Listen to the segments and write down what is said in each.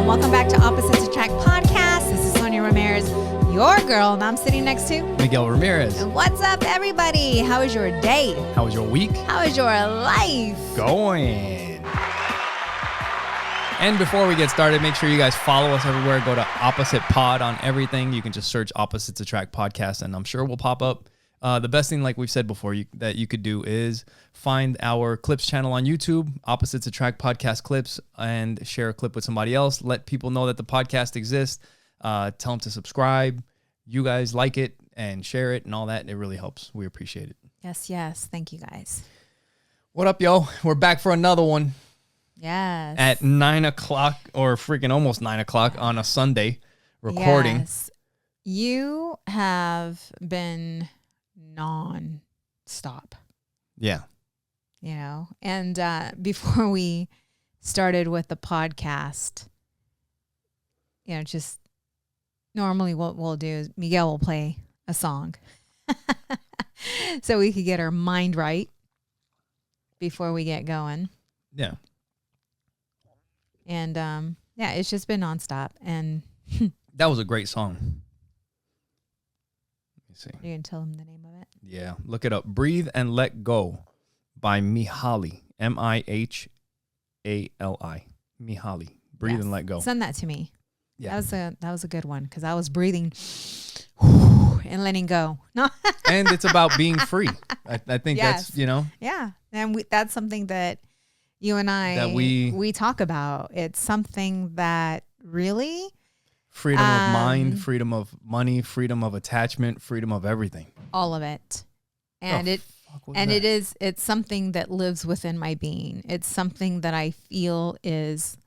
and welcome back to Opposites Attract Podcast. This is Sonia Ramirez, your girl, and I'm sitting next to Miguel Ramirez. And what's up, everybody? How is your day? How was your week? How is your life? Going. And before we get started, make sure you guys follow us everywhere. Go to Opposite Pod on everything. You can just search Opposites Attract Podcast, and I'm sure we'll pop up. The best thing, like we've said before, that you could do is find our clips channel on YouTube, Opposites Attract Podcast Clips, and share a clip with somebody else. Let people know that the podcast exists. Tell them to subscribe. You guys like it and share it and all that. It really helps. We appreciate it. Yes. Thank you, guys. What up, yo? We're back for another one. Yes. At 9 o'clock or freaking almost 9 o'clock on a Sunday recording. Yes. You have been non-stop. Yeah. You know, and before we started with the podcast, you know, just normally what we'll do is Miguel will play a song so we could get our mind right before we get going. Yeah. And yeah, it's just been nonstop. And that was a great song. Let me see. You can tell them the name of it. Yeah, look it up. Breathe and Let Go by Mihaly. Mihali. Mihaly. Breathe and Let Go. Send that to me. Yeah. That was a good one because I was breathing and letting go. No. And it's about being free. I think that's, you know. Yeah. And that's something that you and I that we talk about. It's something that really freedom of mind, freedom of money, freedom of attachment, freedom of everything. All of it. And it's something that lives within my being. It's something that I feel it's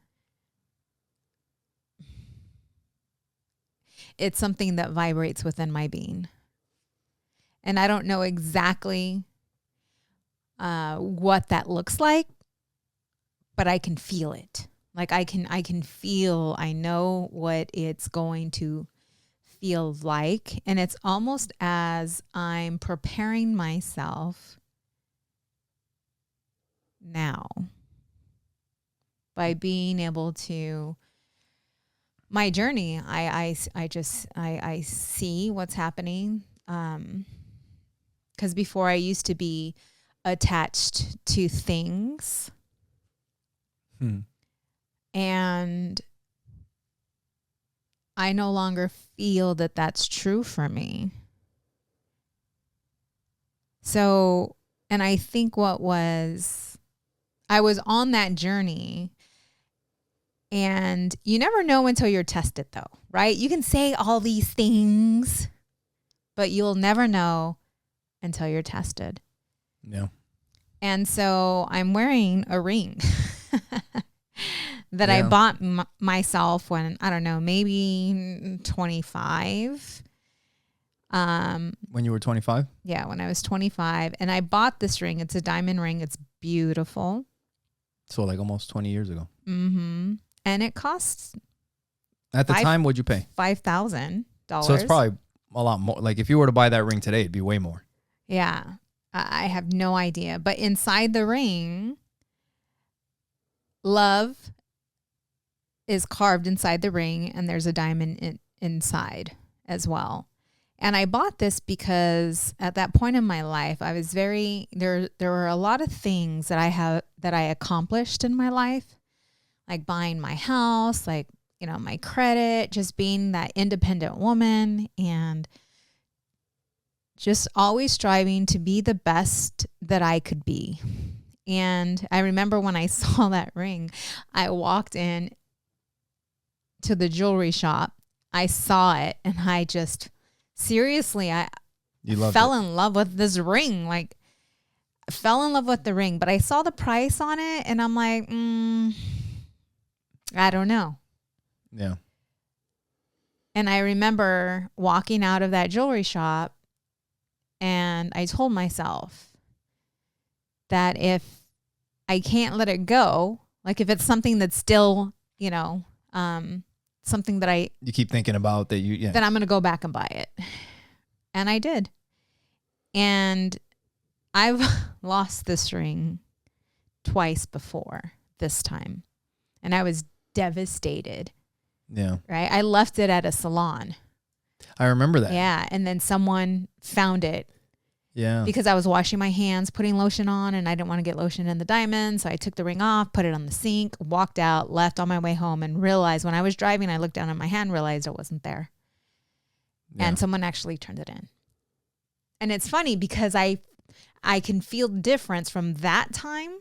something that vibrates within my being. And I don't know exactly what that looks like, but I can feel it. Like I can feel, I know what it's going to feel like. And it's almost as I'm preparing myself now by being able to, my journey, I see what's happening. 'Cause before I used to be attached to things. And I no longer feel that that's true for me. So, and I think I was on that journey, and you never know until you're tested though, right? You can say all these things, but you'll never know until you're tested. Yeah. And so I'm wearing a ring that I bought myself when, I don't know, maybe 25. When you were 25? Yeah, when I was 25. And I bought this ring. It's a diamond ring. It's beautiful. So like almost 20 years ago. Mm-hmm. And it costs... At the time, what'd you pay? $5,000. So it's probably a lot more. Like if you were to buy that ring today, it'd be way more. Yeah. I have no idea. But inside the ring, love is carved inside the ring, and there's a diamond inside as well. And I bought this because at that point in my life, I was there were a lot of things that I accomplished in my life, like buying my house, like, you know, my credit, just being that independent woman, and just always striving to be the best that I could be. And I remember when I saw that ring, I walked in to the jewelry shop. I saw it, and I just seriously, I fell in love with this ring. Like, fell in love with the ring, but I saw the price on it, and I'm like, I don't know. Yeah. And I remember walking out of that jewelry shop, and I told myself that if I can't let it go, like if it's something that's still, you know, something that you keep thinking about that then I'm going to go back and buy it. And I did. And I've lost this ring twice before this time. And I was devastated. Yeah. Right. I left it at a salon. I remember that. Yeah. And then someone found it. Yeah. Because I was washing my hands, putting lotion on, and I didn't want to get lotion in the diamond. So I took the ring off, put it on the sink, walked out, left on my way home, and realized when I was driving, I looked down at my hand, realized it wasn't there. Yeah. And someone actually turned it in. And it's funny because I can feel the difference from that time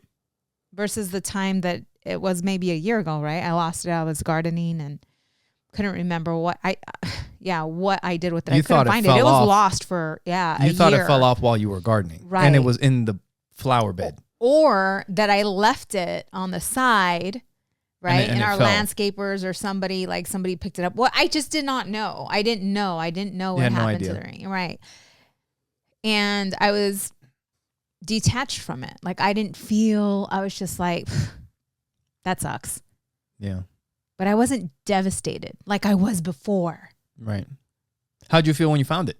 versus the time that it was maybe a year ago, right? I lost it. I was gardening and couldn't remember what I did with it. I couldn't find it. It was lost for a year. You thought it fell off while you were gardening. Right. And it was in the flower bed. Or that I left it on the side, right? And our landscapers or somebody picked it up. Well, I just did not know. I didn't know what happened to the ring. Right. And I was detached from it. Like I was just like, that sucks. Yeah. But I wasn't devastated like I was before. Right. How'd you feel when you found it?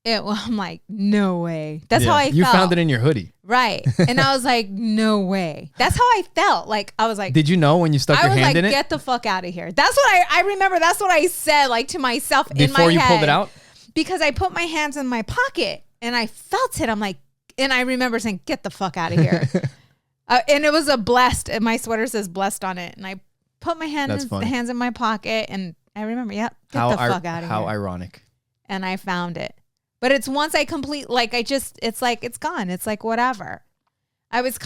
I'm like, no way. That's how I felt. You found it in your hoodie. Right. And I was like, no way. That's how I felt. Like, I was like. Did you know when you stuck your hand in it? Get the fuck out of here. That's what I remember. That's what I said like to myself in my head. Before you pulled it out? Because I put my hands in my pocket and I felt it. I'm like, and I remember saying, get the fuck out of here. And it was a blessed, and my sweater says blessed on it. And I put my hands in my pocket, and I remember, get the fuck out of here. How ironic. And I found it. But it's once I complete, it's like, it's gone. It's like, whatever. I was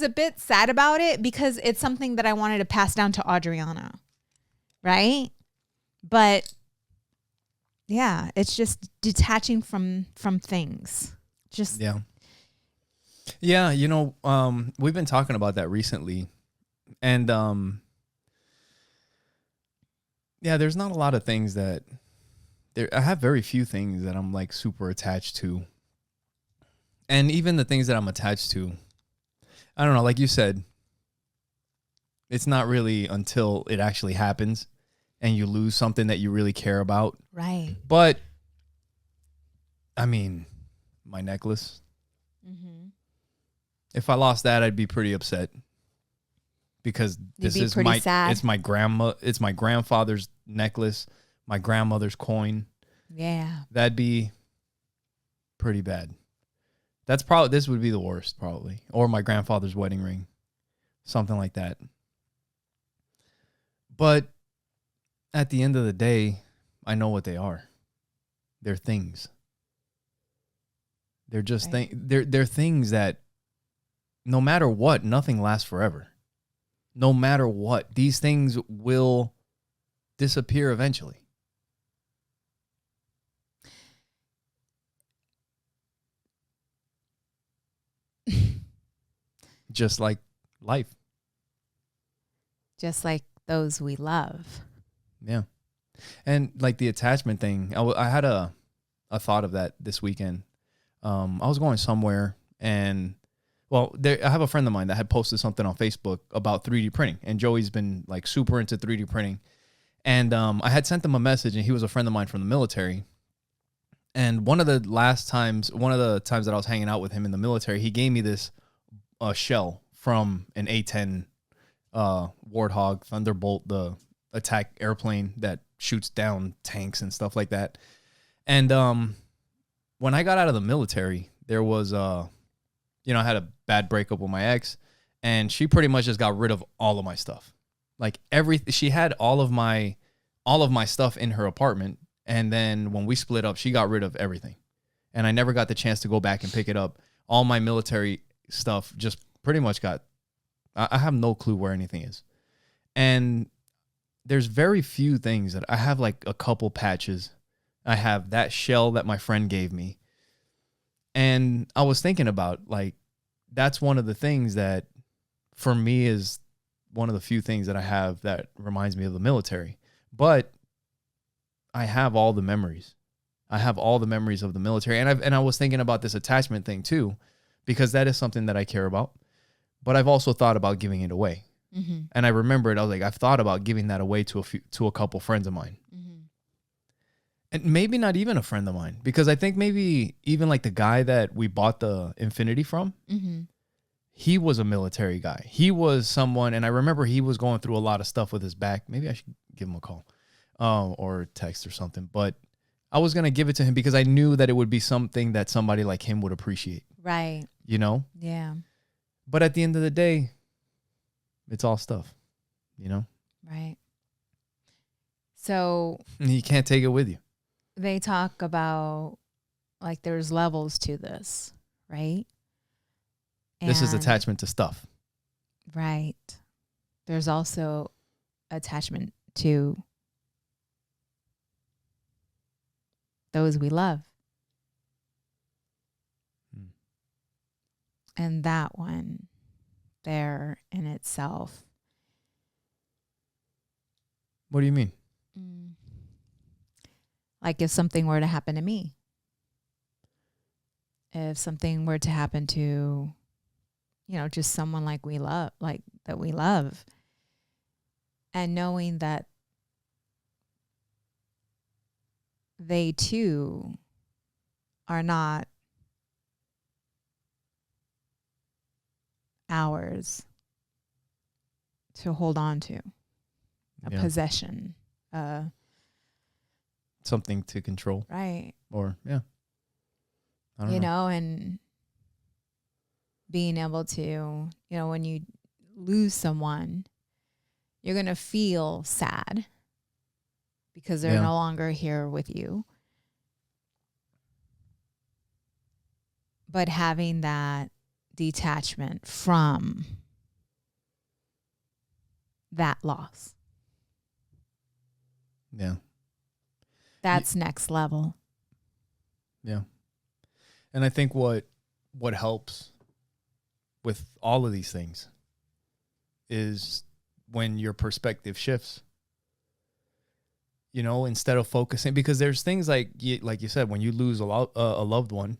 a bit sad about it because it's something that I wanted to pass down to Adriana. Right? But yeah, it's just detaching from things. Just. Yeah. Yeah. You know, we've been talking about that recently, and, yeah, there's not a lot of things that I have very few things that I'm like super attached to. And even the things that I'm attached to, I don't know, like you said, it's not really until it actually happens and you lose something that you really care about. Right. But I mean, my necklace, if I lost that, I'd be pretty upset. Because it's my grandfather's necklace, my grandmother's coin. Yeah. That'd be pretty bad. This would be the worst probably. Or my grandfather's wedding ring. Something like that. But at the end of the day, I know what they are. They're things. They're just they're things that no matter what, nothing lasts forever. No matter what, these things will disappear eventually. Just like life. Just like those we love. Yeah. And like the attachment thing, I had a thought of that this weekend. I was going somewhere and I have a friend of mine that had posted something on Facebook about 3D printing, and Joey's been like super into 3D printing. And I had sent him a message, and he was a friend of mine from the military. And one of the times that I was hanging out with him in the military, he gave me this shell from an A-10 Warthog Thunderbolt, the attack airplane that shoots down tanks and stuff like that. And when I got out of the military, there was I had a bad breakup with my ex, and she pretty much just got rid of all of my stuff. Like she had all of my stuff in her apartment, and then when we split up, she got rid of everything. And I never got the chance to go back and pick it up. All my military stuff just pretty much I have no clue where anything is. And there's very few things that I have, like a couple patches. I have that shell that my friend gave me. And I was thinking about, like, that's one of the things that for me is one of the few things that I have that reminds me of the military. But I have all the memories. I have all the memories of the military. And I was thinking about this attachment thing too, because that is something that I care about. But I've also thought about giving it away. Mm-hmm. And I remembered, I was like, I've thought about giving that away to a couple friends of mine. Mm-hmm. And maybe not even a friend of mine, because I think maybe even like the guy that we bought the Infinity from, mm-hmm. he was a military guy. He was someone, and I remember he was going through a lot of stuff with his back. Maybe I should give him a call, or text or something. But I was gonna give it to him because I knew that it would be something that somebody like him would appreciate. Right. You know? Yeah. But at the end of the day, it's all stuff. You know? Right. So You can't take it with you. they talk about like there's levels to this, right? This is And- attachment to stuff. Right. There's also attachment to those we love. Hmm. And that one there in itself. What do you mean? Like if something were to happen to me, if something were to happen to, you know, just someone like we love, like that we love, and knowing that they too are not ours to hold on to, a possession, something to control. right? Or, yeah. I don't You know. know, and being able to, you know, when you lose someone, you're going to feel sad because they're no longer here with you. But having that detachment from that loss, Yeah. that's next level. Yeah. And I think what helps with all of these things is when your perspective shifts. You know, instead of focusing, because there's things like you said, when you lose a loved one,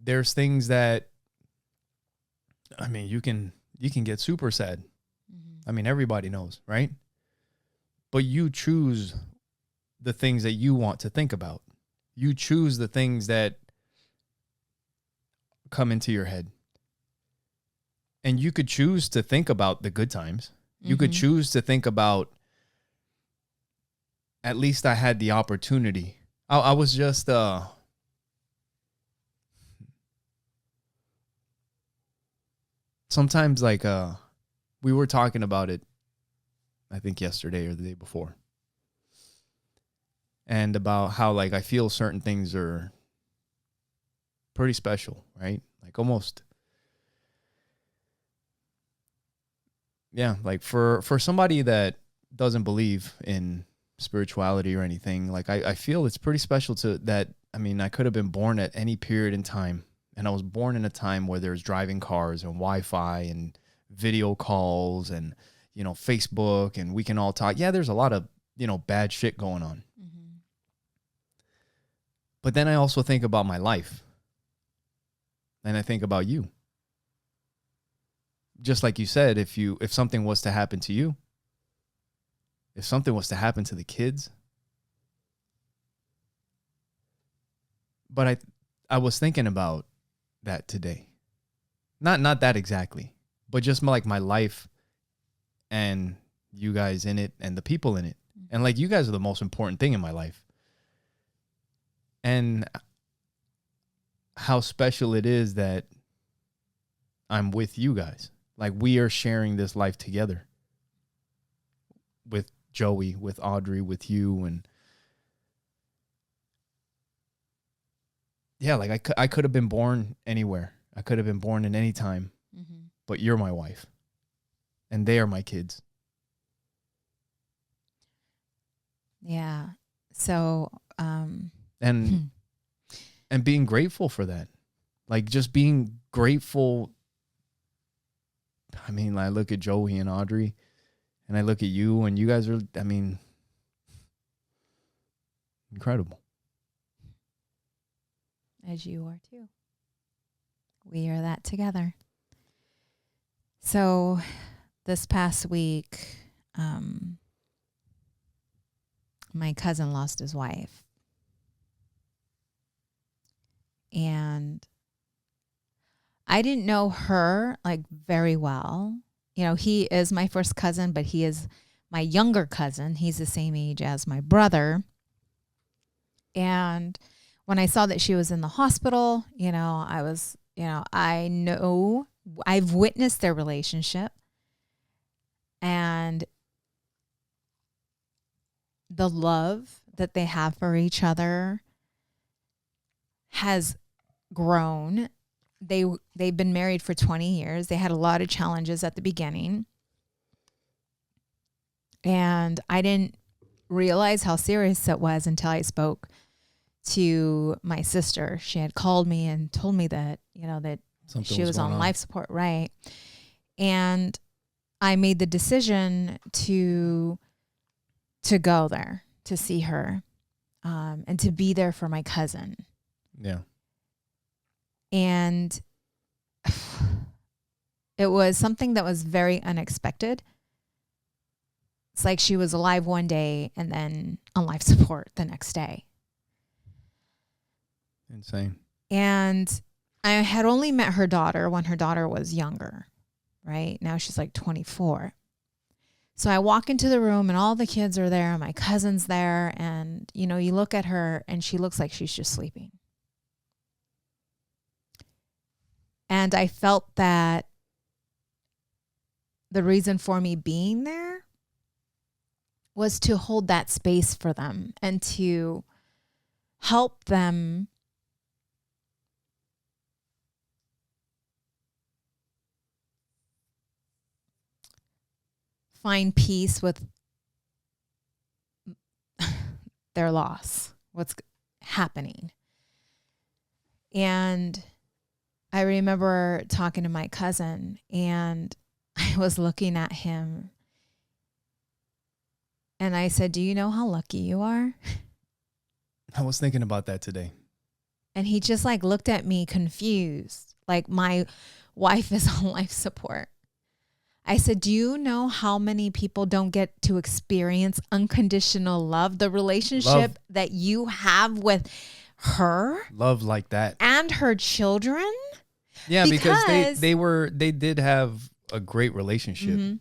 there's things that, I mean, you can get super sad. Mm-hmm. I mean, everybody knows, right? But you choose the things that you want to think about. You choose the things that come into your head. And you could choose to think about the good times. You could choose to think about, at least I had the opportunity. I was just, sometimes like, we were talking about it, I think yesterday or the day before. And about how like I feel certain things are pretty special, right? Like almost, yeah, like for somebody that doesn't believe in spirituality or anything, like I feel it's pretty special to that. I mean, I could have been born at any period in time, and I was born in a time where there's driving cars and Wi-Fi and video calls and, you know, Facebook, and we can all talk. Yeah, there's a lot of, you know, bad shit going on. Mm-hmm. But then I also think about my life, and I think about you. Just like you said, if something was to happen to you, if something was to happen to the kids. But I was thinking about that today. Not that exactly, but just like my life and you guys in it and the people in it. And like, you guys are the most important thing in my life. And how special it is that I'm with you guys. Like, we are sharing this life together with Joey, with Audrey, with you. And yeah, like I could have been born anywhere. I could have been born in any time, but you're my wife and they are my kids. Yeah. So, and being grateful for that, like just being grateful. I mean, I look at Joey and Audrey, and I look at you, and you guys are, I mean, incredible. As you are too. We are that together. So this past week, my cousin lost his wife. And I didn't know her like very well. You know, he is my first cousin, but he is my younger cousin. He's the same age as my brother. And when I saw that she was in the hospital, I was, I know I've witnessed their relationship, and the love that they have for each other has grown. They've been married for 20 years. They had a lot of challenges at the beginning. And I didn't realize how serious it was until I spoke to my sister. She had called me and told me that, that Something she was on life support, right? And I made the decision to go there to see her, and to be there for my cousin. Yeah. And it was something that was very unexpected. It's like she was alive one day and then on life support the next day. Insane. And I had only met her daughter when her daughter was younger, right? Now she's like 24. So I walk into the room and all the kids are there and my cousin's there. And, you look at her and she looks like she's just sleeping. And I felt that the reason for me being there was to hold that space for them and to help them find peace with their loss, what's happening. And I remember talking to my cousin, and I was looking at him, and I said, "Do you know how lucky you are?" I was thinking about that today. And he just looked at me confused, like my wife is on life support. I said, "Do you know how many people don't get to experience unconditional love, the relationship that you have with her? Love like that. And her children?" Yeah, because they did have a great relationship. Mm-hmm.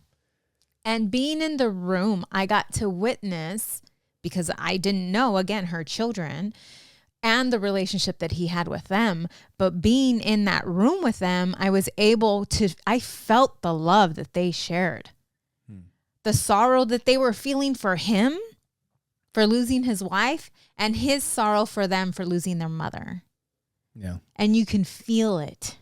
And being in the room, I got to witness, because I didn't know, again, her children and the relationship that he had with them. But being in that room with them, I felt the love that they shared. The sorrow that they were feeling for him, for losing his wife, and his sorrow for them for losing their mother. Yeah. And you can feel it.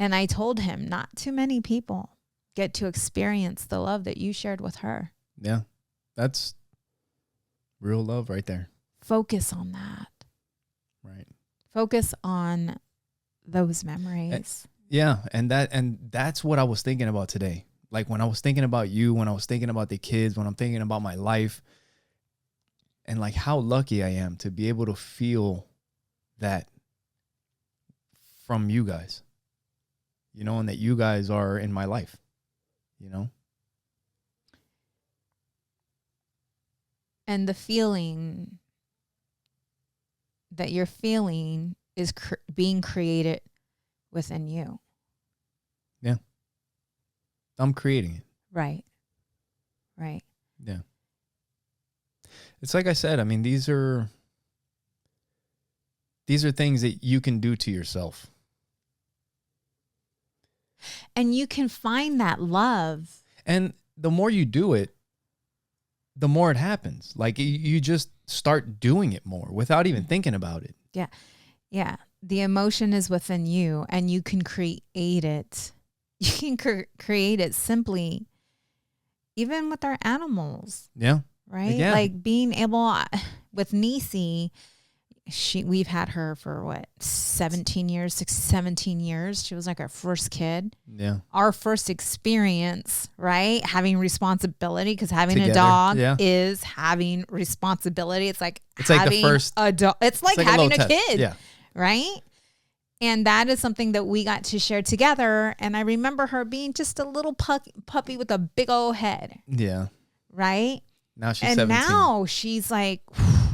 And I told him, not too many people get to experience the love that you shared with her. Yeah. That's real love right there. Focus on that. Right. Focus on those memories. And that's what I was thinking about today. Like when I was thinking about you, when I was thinking about the kids, when I'm thinking about my life, and like how lucky I am to be able to feel that from you guys, and that you guys are in my life, And the feeling that you're feeling is being created within you. Yeah. I'm creating it. Right. Right. Yeah. It's like I said, I mean, these are things that you can do to yourself. And you can find that love. And the more you do it, the more it happens. Like you just start doing it more without even thinking about it. Yeah. Yeah. The emotion is within you, and you can create it. You can create it simply, even with our animals. Yeah. Right. Yeah. Like being able, with Nisi, we've had her for 17 years. She was like our first kid. Yeah. Our first experience, right? Having responsibility, because having Together. a dog Yeah. is having responsibility. It's like the first. It's like having a kid. Yeah. Right. And that is something that we got to share together. And I remember her being just a little puppy with a big old head. Yeah. Right. Now she's 17. And now she's like,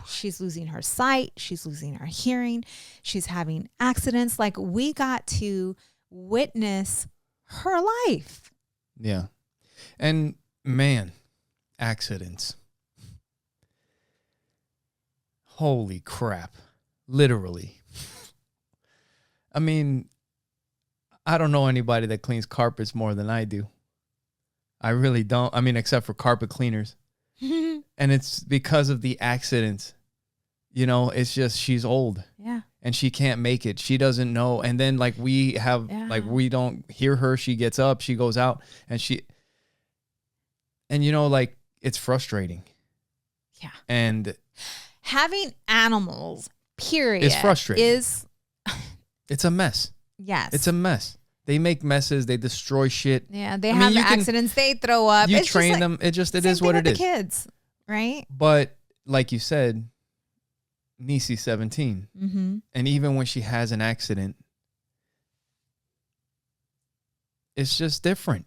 she's losing her sight. She's losing her hearing. She's having accidents. Like, we got to witness her life. Yeah. And man, accidents. Holy crap. Literally. I mean, I don't know anybody that cleans carpets more than I do. I really don't. I mean, except for carpet cleaners. And it's because of the accidents. You know, it's just she's old. Yeah. And she can't make it. She doesn't know. And then like we don't hear her. She gets up, she goes out, and you know, like it's frustrating. Yeah. And having animals, period, is frustrating. It's a mess. Yes. It's a mess. They make messes. They destroy shit. Yeah. They have accidents. They throw up. You train them. It is what it is. The kids, right? But like you said, Niecy's 17. Mm-hmm. And even when she has an accident, it's just different.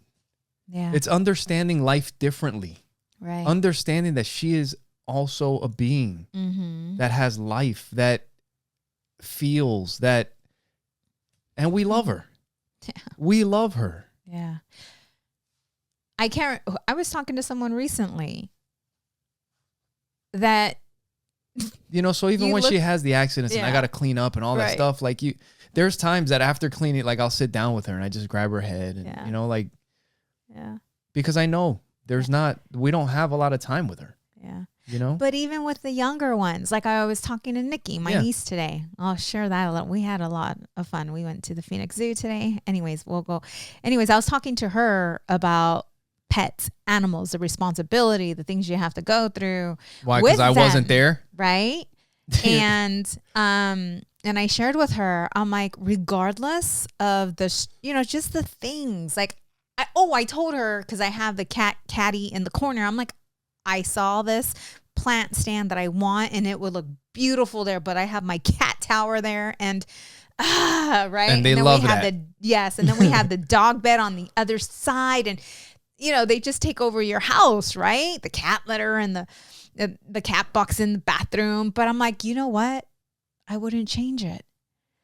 Yeah. It's understanding life differently. Right. Understanding that she is also a being that has life, that feels, that, and we love her. Yeah. We love her. Yeah. I was talking to someone recently that, you know, so even when she has the accidents and I got to clean up and all that stuff, like there's times that after cleaning, like I'll sit down with her and I just grab her head and, you know, like, because I know we don't have a lot of time with her. Yeah. You know? But even with the younger ones, like I was talking to Nikki, my niece today. I'll share that a lot. We had a lot of fun. We went to the Phoenix Zoo today. Anyways, I was talking to her about pets, animals, the responsibility, the things you have to go through. Why? Because I wasn't there. Right. And I shared with her, I'm like, regardless of the, you know, just the things like, I told her, because I have the caddy in the corner. I'm like, I saw this plant stand that I want and it would look beautiful there, but I have my cat tower there and right. And then love that. And then we have the dog bed on the other side, and you know, they just take over your house, right? The cat litter and the cat box in the bathroom. But I'm like, you know what? I wouldn't change it.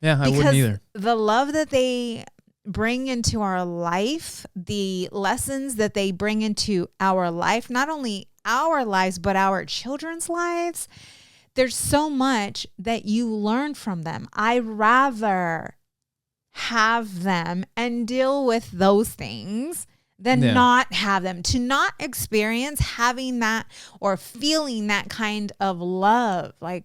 Yeah, I wouldn't either. The love that they bring into our life, the lessons that they bring into our life, not only our lives, but our children's lives, there's so much that you learn from them. I rather have them and deal with those things than not have them. To not experience having that or feeling that kind of love, like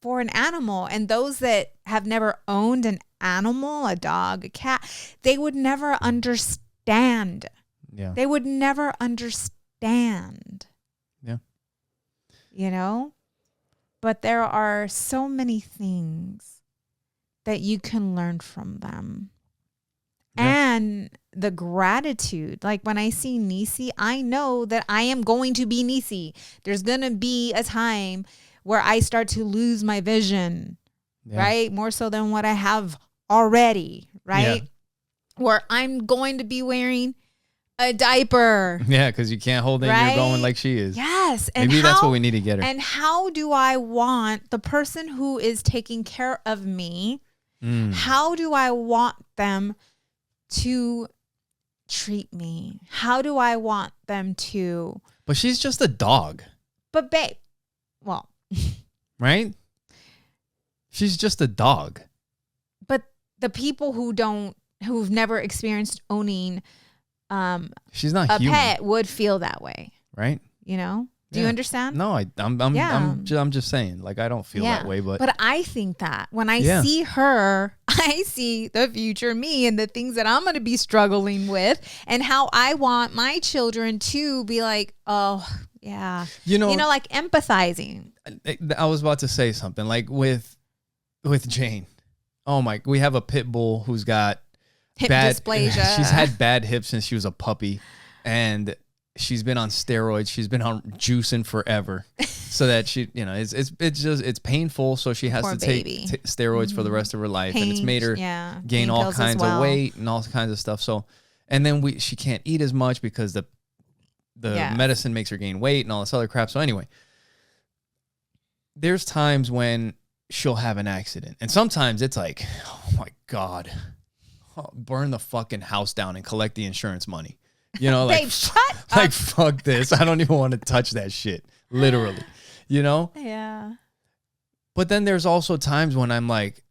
for an animal. And those that have never owned an animal, a dog, a cat, they would never understand. Yeah. They would never understand. Yeah. You know? But there are so many things that you can learn from them. Yeah. And the gratitude. Like when I see Niecy, I know that I am going to be Niecy. There's going to be a time where I start to lose my vision, right? More so than what I have already, right? Yeah. Where I'm going to be wearing a diaper. Yeah, because you can't hold in your going like she is. Yes. And maybe that's what we need to get her. And how do I want the person who is taking care of me, how do I want them to treat me? How do I want them to... But she's just a dog. But babe, well... Right? She's just a dog. But the people who've never experienced owning she's not a human. pet would feel that way. Right? You know? Do you understand? No, I'm just saying, like, I don't feel that way, but I think that when I see her, I see the future me and the things that I'm going to be struggling with and how I want my children to be like, oh, yeah. You know, like empathizing. I was about to say something like with Jane. Oh my, we have a pit bull who's got hip dysplasia. She's had bad hips since she was a puppy, and she's been on steroids. She's been on juicing forever, so that she, you know, it's painful. So she has to take steroids for the rest of her life, and it's made her gain all kinds of weight and all kinds of stuff. So, and then she can't eat as much because the medicine makes her gain weight and all this other crap. So anyway, there's times when she'll have an accident, and sometimes it's like, oh my God, burn the fucking house down and collect the insurance money. You know, like, Babe, shut like up. fuck this. I don't even want to touch that shit. Literally, you know? Yeah. But then there's also times when I'm like,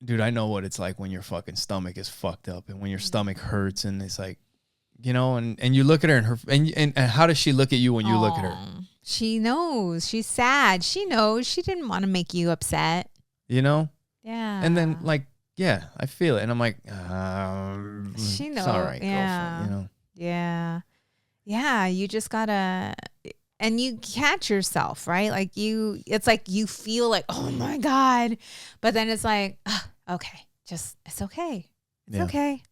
dude, I know what it's like when your fucking stomach is fucked up and when your stomach hurts and it's like, you know, and you look at her and how does she look at you when you look at her? She knows. She's sad. She knows. She didn't want to make you upset. You know? Yeah. And then like, yeah, I feel it. And I'm like, she knows. it's all right, Yeah. girlfriend, you know? Yeah. Yeah. You just gotta, and you catch yourself, right? Like it's like you feel like, oh my God. But then it's like, okay, it's okay. It's okay.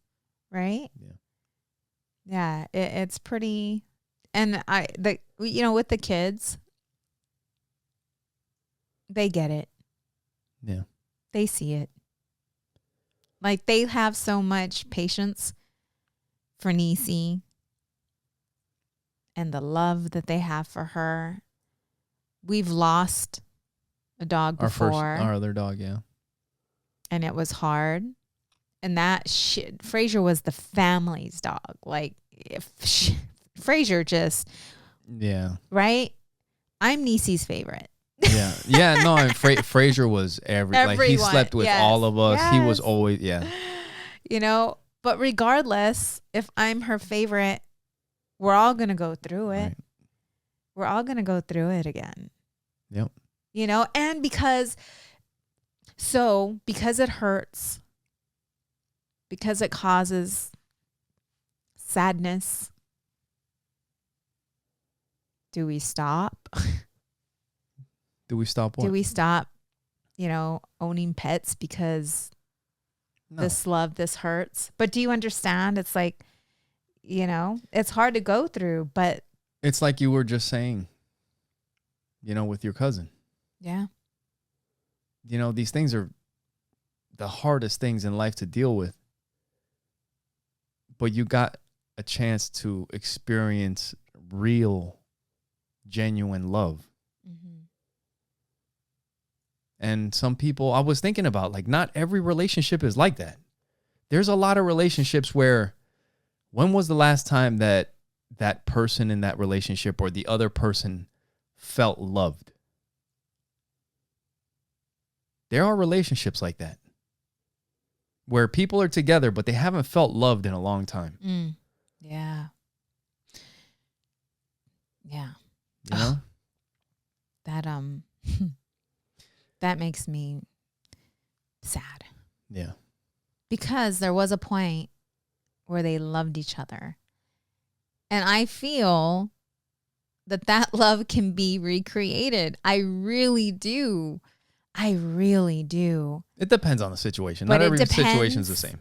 Right? Yeah. Yeah. It's pretty, and with the kids, they get it. Yeah. They see it. Like they have so much patience for Niecy and the love that they have for her. We've lost a dog before. Our other dog, yeah. And it was hard. And Fraser was the family's dog. Like Fraser just, yeah. Right? I'm Niecy's favorite. Yeah. Yeah. No, Fraser was Everyone. Like he slept with all of us. Yes. He was always, yeah. You know, but regardless, if I'm her favorite, we're all going to go through it. Right. We're all going to go through it again. Yep. You know, and because it hurts, because it causes sadness, do we stop? Do we stop what? Do we stop, owning pets because this love, this hurts? But do you understand? It's like, it's hard to go through, but. It's like you were just saying, with your cousin. Yeah. These things are the hardest things in life to deal with. But you got a chance to experience real, genuine love. Mm-hmm. And some people, I was thinking about, like, not every relationship is like that. There's a lot of relationships where, when was the last time that person in that relationship or the other person felt loved? There are relationships like that where people are together, but they haven't felt loved in a long time. Mm. Yeah. Yeah. You know? That makes me sad. Yeah. Because there was a point where they loved each other. And I feel that love can be recreated. I really do. It depends on the situation. But not every situation is the same.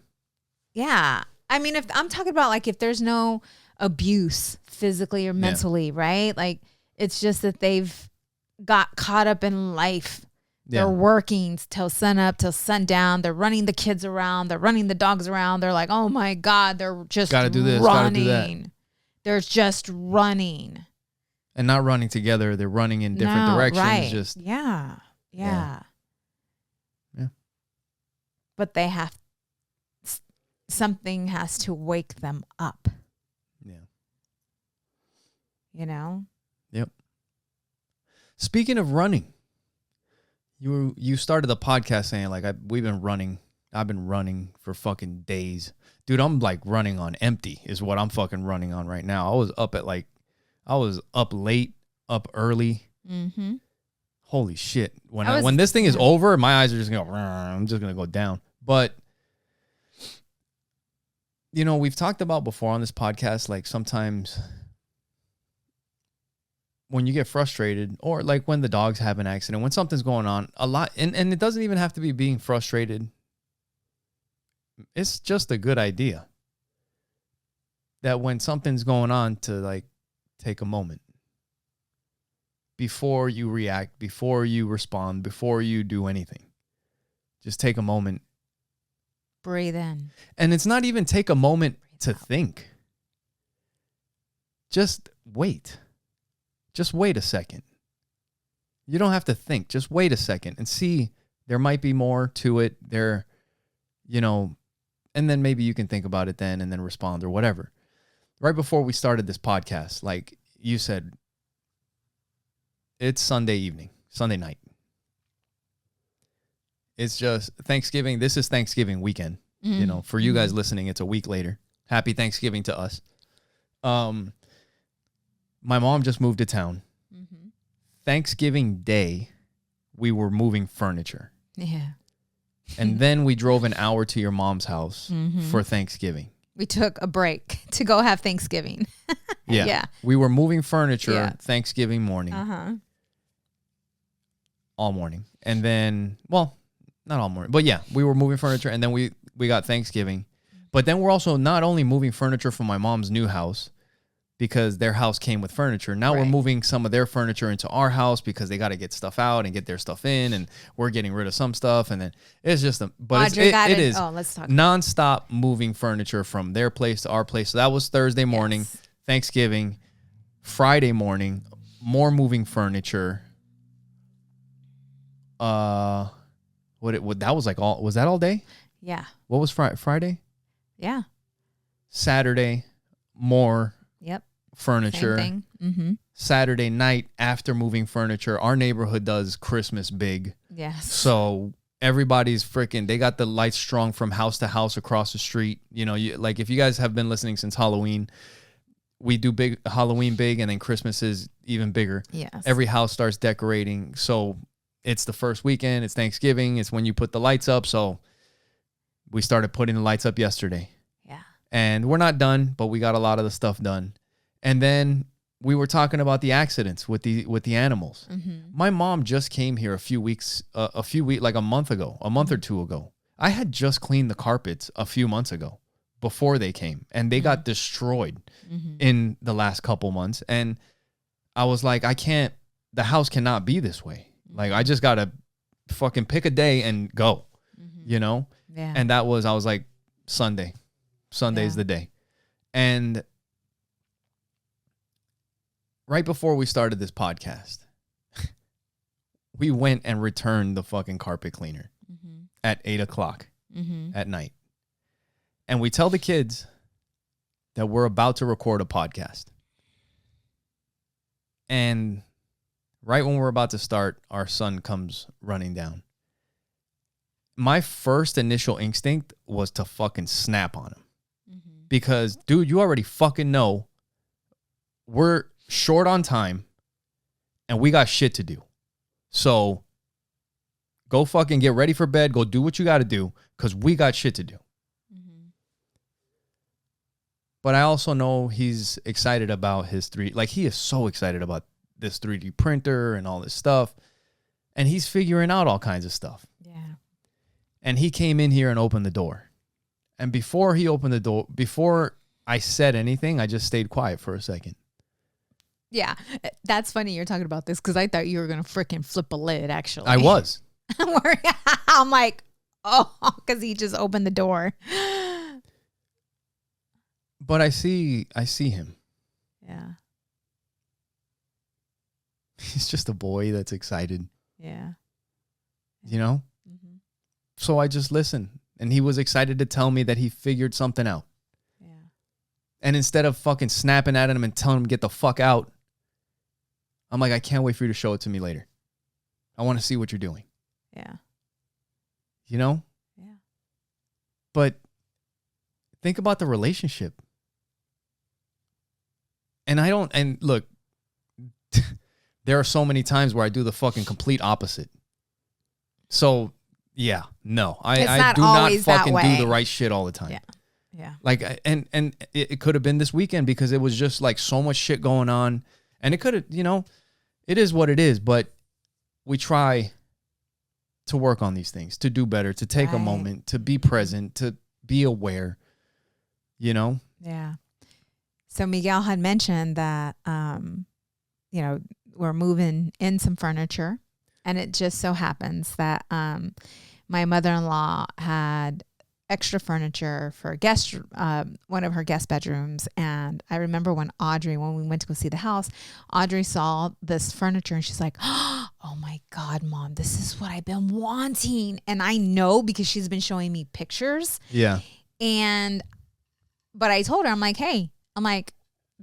Yeah. I mean, if I'm talking about like if there's no abuse physically or mentally, right? Like it's just that they've got caught up in life. They're working till sun up, till sundown. They're running the kids around. They're running the dogs around. They're like, oh my God, they're just gotta do this, running. Gotta do that. They're just running. And not running together. They're running in different directions. Right. Just Yeah. But they have, something has to wake them up. Yeah. Yep. Speaking of running, you started the podcast saying like we've been running. I've been running for fucking days. Dude, I'm like running on empty is what I'm fucking running on right now. I was up late, up early. Mm-hmm. Holy shit. When this thing is over, my eyes are just going to go, I'm just going to go down. But, we've talked about before on this podcast, like sometimes when you get frustrated or like when the dogs have an accident, when something's going on a lot, and it doesn't even have to be being frustrated. It's just a good idea that when something's going on to like take a moment before you react, before you respond, before you do anything. Just take a moment. Breathe in. And it's not even take a moment to think. Just wait. Just wait a second. You don't have to think. Just wait a second and see. There might be more to it. And then maybe you can think about it then and then respond or whatever. right before we started this podcast, like you said, it's Sunday evening, Sunday night. It's just Thanksgiving. This is Thanksgiving weekend. You know, for you guys listening, it's a week later. Happy Thanksgiving to us. My mom just moved to town. Thanksgiving Day, we were moving furniture. Yeah. And then we drove an hour to your mom's house for Thanksgiving. We took a break to go have Thanksgiving. Yeah. We were moving furniture Thanksgiving morning. All morning. And then, well, not all morning, but yeah, we were moving furniture, and then we got Thanksgiving. But then we're also not only moving furniture from my mom's new house, because their house came with furniture. Now we're moving some of their furniture into our house because they got to get stuff out and get their stuff in, and we're getting rid of some stuff. And then it's just it is nonstop moving furniture from their place to our place. So that was Thursday morning, Thanksgiving. Friday morning, more moving furniture. That was like was that all day? Yeah. What was Friday? Yeah. Saturday, more. Yep. Furniture. Same thing. Saturday night, after moving furniture, our neighborhood does Christmas big. Yes. So everybody's freaking, they got the lights strung from house to house across the street. You know, like if you guys have been listening since Halloween, we do big Halloween big, and then Christmas is even bigger. Yes. Every house starts decorating. So it's the first weekend. It's Thanksgiving. It's when you put the lights up. So we started putting the lights up yesterday. Yeah. And we're not done, but we got a lot of the stuff done. And then we were talking about the accidents with the animals. My mom just came here like a month or two ago. I had just cleaned the carpets a few months ago before they came, and they got destroyed in the last couple months. And I was like, the house cannot be this way. Like, I just got to fucking pick a day and go, you know? Yeah. And I was like, Sunday's the day. And right before we started this podcast, we went and returned the fucking carpet cleaner at 8:00 at night. And we tell the kids that we're about to record a podcast. And right when we're about to start, our son comes running down. My first initial instinct was to fucking snap on him. Because, dude, you already fucking know we're short on time and we got shit to do. So go fucking get ready for bed. Go do what you got to do, because we got shit to do. But I also know he's excited about he is so excited about this 3D printer and all this stuff. And he's figuring out all kinds of stuff. Yeah. And he came in here and opened the door. And before he opened the door, before I said anything, I just stayed quiet for a second. Yeah. That's funny you're talking about this, because I thought you were going to freaking flip a lid, actually. I was. I'm like, oh, because he just opened the door. But I see him. Yeah. He's just a boy that's excited. Yeah. You know? So I just listened. And he was excited to tell me that he figured something out. Yeah. And instead of fucking snapping at him and telling him to get the fuck out, I'm like, I can't wait for you to show it to me later. I want to see what you're doing. Yeah. You know? Yeah. But think about the relationship. And look, there are so many times where I do the fucking complete opposite. So, yeah, no. I do not fucking do the right shit all the time. Yeah. Yeah. Like, and it could have been this weekend, because it was just like so much shit going on. And it could have, it is what it is, but we try to work on these things, to do better, to take a moment, to be present, to be aware, Yeah. So Miguel had mentioned that, we're moving in some furniture, and it just so happens that my mother-in-law had extra furniture for one of her guest bedrooms. And I remember when we went to go see the house, Audrey saw this furniture and she's like, oh my God, Mom, this is what I've been wanting. And I know, because she's been showing me pictures. Yeah. But I told her, I'm like, hey,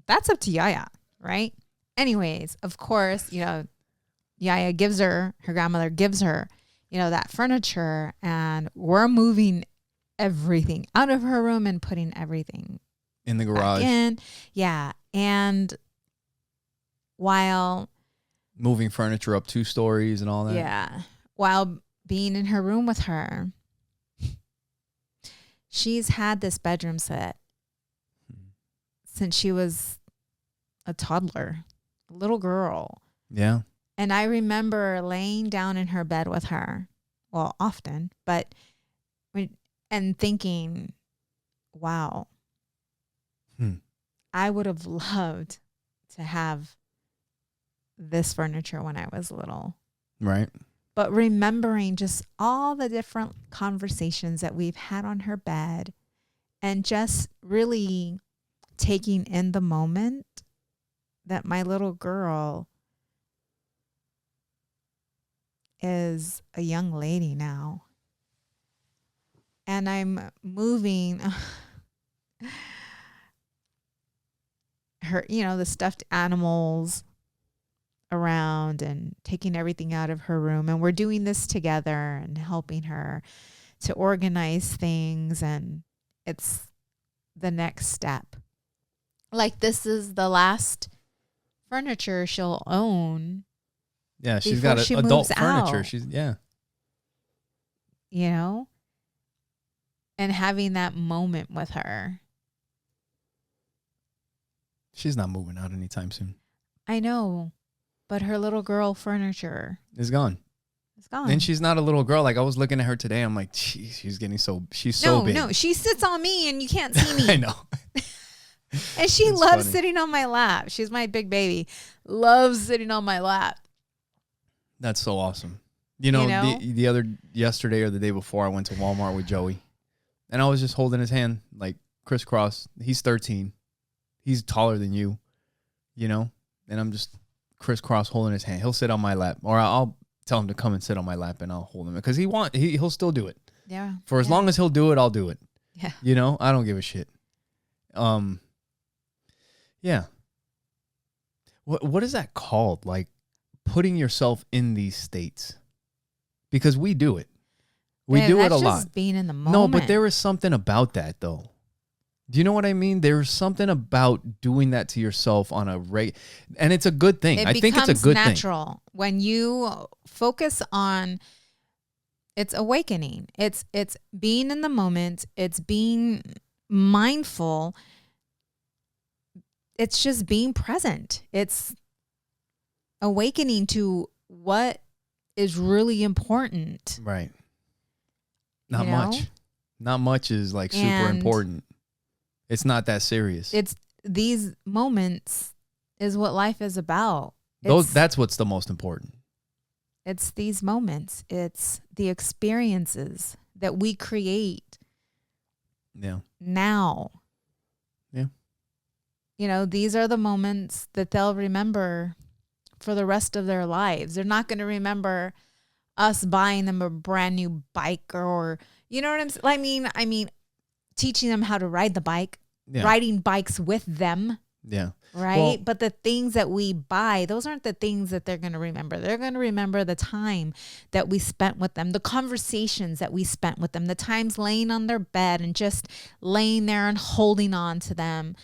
that's up to Yaya, right? Anyways, of course, Yaya gives her grandmother gives her, that furniture, and we're moving everything out of her room and putting everything in the back garage. in. Yeah. And while moving furniture up 2 stories and all that. Yeah. While being in her room with her, she's had this bedroom set since she was a toddler, a little girl. Yeah. And I remember laying down in her bed with her, well, often, and thinking, wow, I would have loved to have this furniture when I was little. Right. But remembering just all the different conversations that we've had on her bed, and just really taking in the moment that my little girl is a young lady now. And I'm moving her, the stuffed animals around and taking everything out of her room. And we're doing this together and helping her to organize things. And it's the next step. Like, this is the last furniture she'll own. Yeah, she's got adult furniture. Out, she's yeah. And having that moment with her. She's not moving out anytime soon. I know, but her little girl furniture is gone. It's gone. And she's not a little girl. Like, I was looking at her today. I'm like, geez, she's so big. No, she sits on me and you can't see me. I know. And she loves sitting on my lap. She's my big baby. Loves sitting on my lap. That's so awesome. Yesterday or the day before, I went to Walmart with Joey. And I was just holding his hand, like, crisscross. He's 13. He's taller than you, And I'm just crisscross holding his hand. He'll sit on my lap. Or I'll tell him to come and sit on my lap, and I'll hold him. Because he'll still do it. Yeah. For as long as he'll do it, I'll do it. Yeah. I don't give a shit. Yeah. What is that called? Like, putting yourself in these states? Because we do it. We do it a lot. Just being in the moment. No, but there is something about that, though. Do you know what I mean? There's something about doing that to yourself on a and it's a good thing. I think it's a good natural thing. When you focus on, it's awakening. It's being in the moment. It's being mindful. It's just being present. It's awakening to what is really important. Right. Not much. Not much is like super important. It's not that serious. It's these moments is what life is about. That's what's the most important. It's these moments. It's the experiences that we create. Yeah. Now. Yeah. These are the moments that they'll remember for the rest of their lives. They're not going to remember us buying them a brand new bike, or, you know what I'm saying? I mean, teaching them how to ride the bike, riding bikes with them. Yeah. Right. Well, but the things that we buy, those aren't the things that they're going to remember. They're going to remember the time that we spent with them, the conversations that we spent with them, the times laying on their bed and just laying there and holding on to them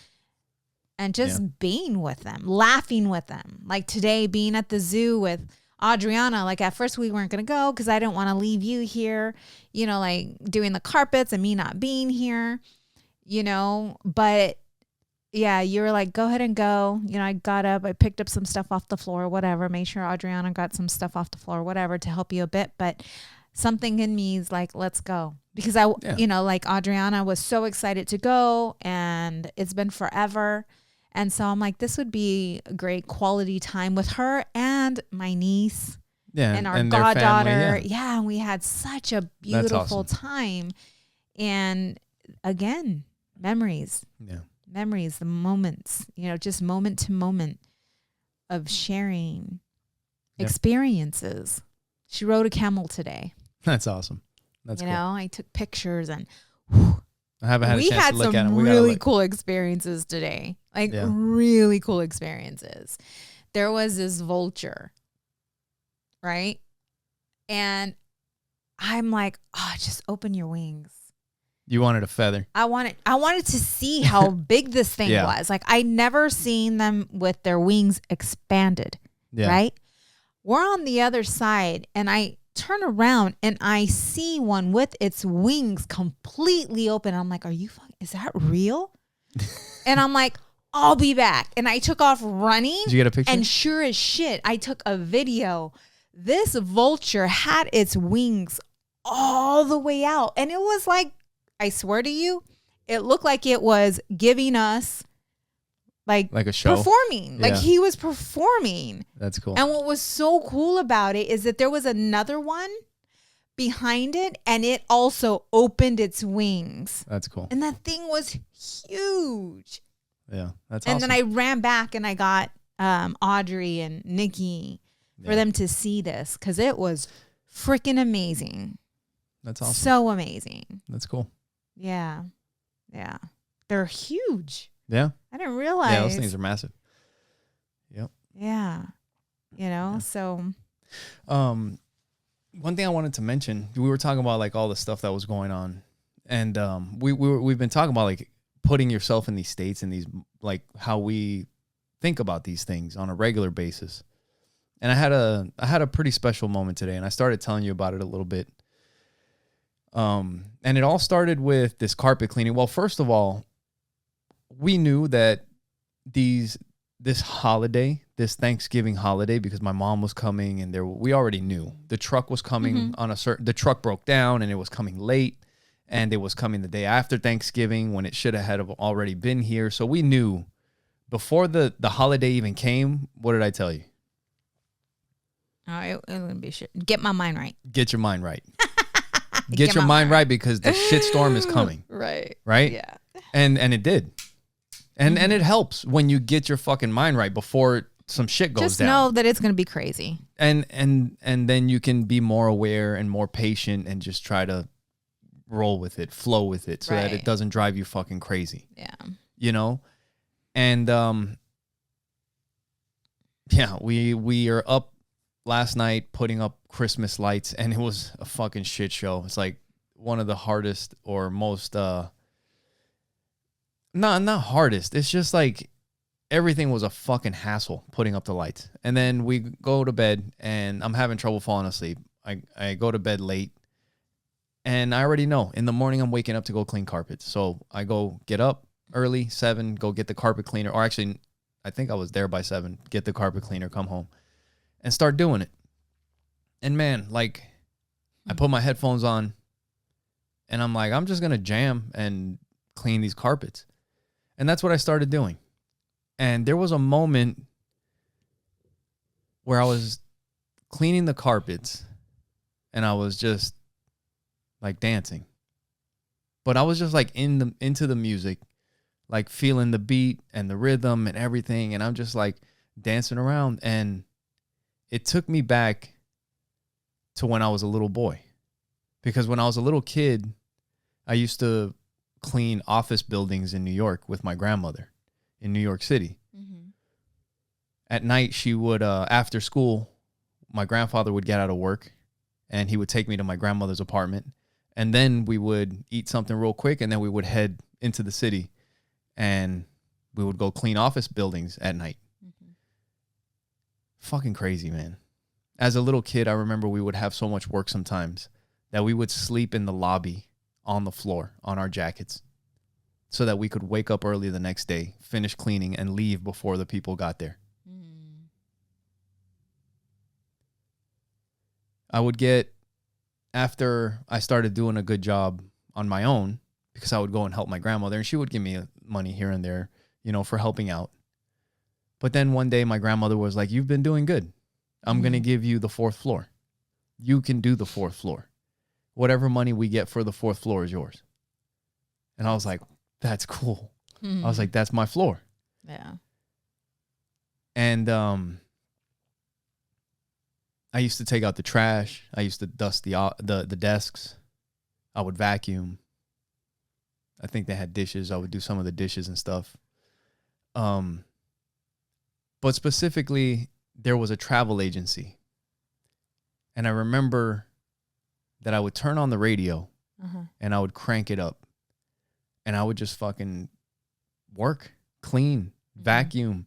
and just being with them, laughing with them. Like today, being at the zoo with Adriana. Like, at first we weren't going to go because I didn't want to leave you here, like doing the carpets and me not being here, but yeah, you were like, go ahead and go. I got up, I picked up some stuff off the floor, whatever, made sure Adriana got some stuff off the floor, whatever, to help you a bit. But something in me is like, let's go. Because like Adriana was so excited to go, and it's been forever. And so I'm like, this would be a great quality time with her and my niece and our goddaughter. Yeah. And we had such a beautiful time. And again, memories. Yeah. Memories, the moments, just moment to moment of sharing experiences. She rode a camel today. That's awesome. That's cool. I took pictures and I haven't had a We chance had to look at some them. really cool experiences today. Like Yeah. really cool experiences. There was this vulture, right? And I'm like, oh, just open your wings. You wanted a feather. I wanted to see how big this thing Yeah. was. Like I never seen them with their wings expanded. Yeah. Right? We're on the other side and I turn around and I see one with its wings completely open. I'm like, is that real? And I'm like, I'll be back. And I took off running. Did you get a picture? And sure as shit, I took a video. This vulture had its wings all the way out. And it was like, I swear to you, it looked like it was giving us like a show? performing. Yeah. Like he was performing. That's cool. And what was so cool about it is that there was another one behind it and it also opened its wings. That's cool. And that thing was huge. Yeah, that's and awesome. then I ran back and I got Audrey and Nikki for them to see this because it was freaking amazing. That's awesome. So amazing. That's cool. Yeah. Yeah. They're huge. Yeah. I didn't realize. Yeah, those things are massive. Yep. Yeah. So. One thing I wanted to mention, we were talking about like all the stuff that was going on, and we've been talking about like putting yourself in these states and these like how we think about these things on a regular basis. And I had a pretty special moment today, and I started telling you about it a little bit. And it all started with this carpet cleaning. Well, first of all, we knew that this holiday, this Thanksgiving holiday, because my mom was coming, and we already knew the truck was coming on the truck broke down and it was coming late, and it was coming the day after Thanksgiving when it should have already been here. So we knew before the holiday even came. What did I tell you? It wouldn't be shit. Get my mind right. Get your mind right. Get your mind right because the shitstorm is coming. Right. Right? Yeah. And it did. And it helps when you get your fucking mind right before some shit goes down. Just know that it's going to be crazy. And then you can be more aware and more patient and just try to roll with it, flow with it so that it doesn't drive you fucking crazy. Yeah. You know? And yeah, we are up last night putting up Christmas lights, and it was a fucking shit show. It's like one of the hardest or most not hardest. It's just like everything was a fucking hassle putting up the lights. And then we go to bed, and I'm having trouble falling asleep. I go to bed late, and I already know in the morning I'm waking up to go clean carpets. So I go get up early, 7, go get the carpet cleaner. Or actually, I think I was there by 7, get the carpet cleaner, come home, and start doing it. And man, like, I put my headphones on, and I'm like, I'm just going to jam and clean these carpets. And that's what I started doing. And there was a moment where I was cleaning the carpets, and I was just like dancing. But I was just like into the music, like feeling the beat and the rhythm and everything. And I'm just like dancing around. And it took me back to when I was a little boy. Because when I was a little kid, I used to clean office buildings in New York with my grandmother in New York City. Mm-hmm. At night, she would, after school, my grandfather would get out of work, and he would take me to my grandmother's apartment. And then we would eat something real quick, and then we would head into the city, and we would go clean office buildings at night. Mm-hmm. Fucking crazy, man. As a little kid, I remember we would have so much work sometimes that we would sleep in the lobby on the floor on our jackets so that we could wake up early the next day, finish cleaning, and leave before the people got there. Mm. I would get, after I started doing a good job on my own, because I would go and help my grandmother, and she would give me money here and there, you know, for helping out. But then one day my grandmother was like, you've been doing good. I'm going to give you the 4th floor. You can do the 4th floor. Whatever money we get for the 4th floor is yours. And I was like, that's cool. I was like, that's my floor. Yeah. And I used to take out the trash. I used to dust the desks. I would vacuum. I think they had dishes. I would do some of the dishes and stuff. But specifically, there was a travel agency. And I remember that I would turn on the radio and I would crank it up. And I would just fucking work, clean, vacuum,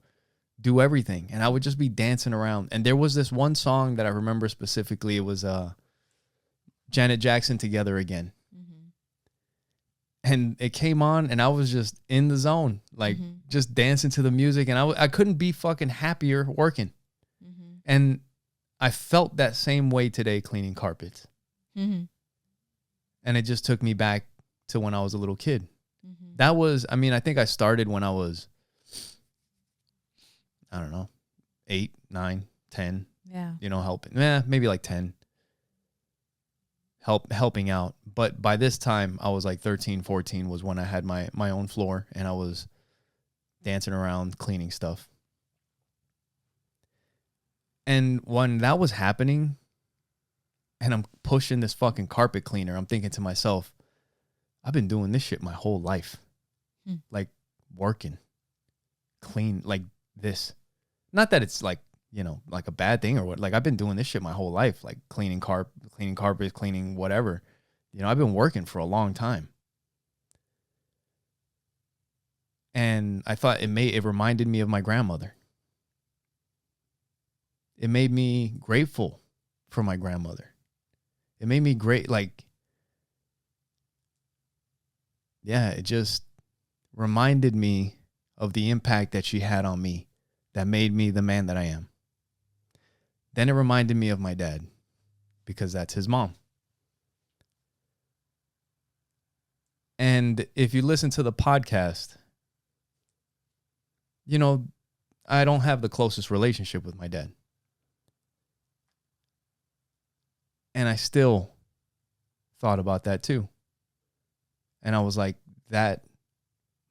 do everything. And I would just be dancing around. And there was this one song that I remember specifically. It was Janet Jackson, Together Again. And it came on and I was just in the zone, like just dancing to the music. And I couldn't be fucking happier working. And I felt that same way today cleaning carpets. And it just took me back to when I was a little kid. That was, I mean, I think I started when I was, I don't know, 8, 9, 10. Yeah. You know, helping. Maybe like 10. Helping out. But by this time, I was like 13, 14 was when I had my own floor and I was dancing around cleaning stuff. And when that was happening and I'm pushing this fucking carpet cleaner, I'm thinking to myself, I've been doing this shit my whole life. Like working, clean, like this. Not that it's like, you know, like a bad thing or what. Like I've been doing this shit my whole life, like cleaning carpets, cleaning whatever. You know, I've been working for a long time. And I thought it reminded me of my grandmother. It made me grateful for my grandmother. It made me it just reminded me of the impact that she had on me that made me the man that I am. Then it reminded me of my dad because that's his mom. And if you listen to the podcast, you know, I don't have the closest relationship with my dad. And I still thought about that too. And I was like,